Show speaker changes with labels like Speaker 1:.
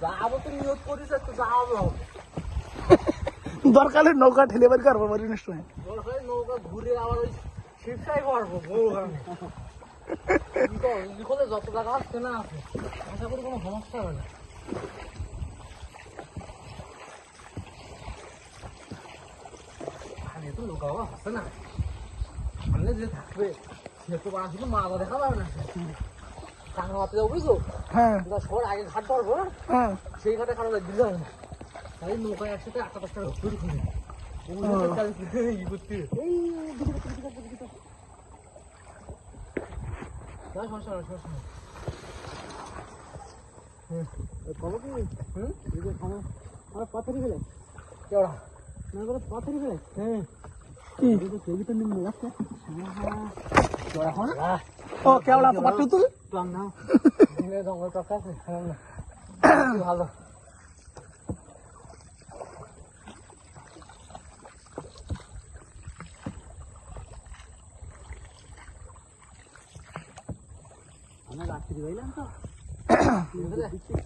Speaker 1: যাবো তো নিয়োগ করিস তো যাবো
Speaker 2: দরকারে নৌকা ঠেলে বাড়ি করবো বাড়ি সময়
Speaker 1: দরকারে নৌকা ঘুরে আবার ওই শিবসাই করবো লিখলে যত টাকা আসছে না আছে আশা করি কোনো সমস্যা হবে না আরে তো নৌকা আছে না সামনে যে থাকবে সে তো বাড়া শুধু মা দেখা যাবে না টাকা হাতে যাবো বুঝছো
Speaker 2: হ্যাঁ
Speaker 1: সবার আগে ঘাট ধরবো না
Speaker 2: হ্যাঁ
Speaker 1: সেই ঘাটে কারো দিতে হবে না তাই নৌকায় একসাথে 8-10 টাকা তৈরি করে পাথরি ফেলে কেওড়া পাথরি ফেলে হ্যাঁ
Speaker 2: ও কেওড়া পাটু তুই
Speaker 1: জঙ্গল টাকা ভালো আমরা রাত্রি পাইলাম তো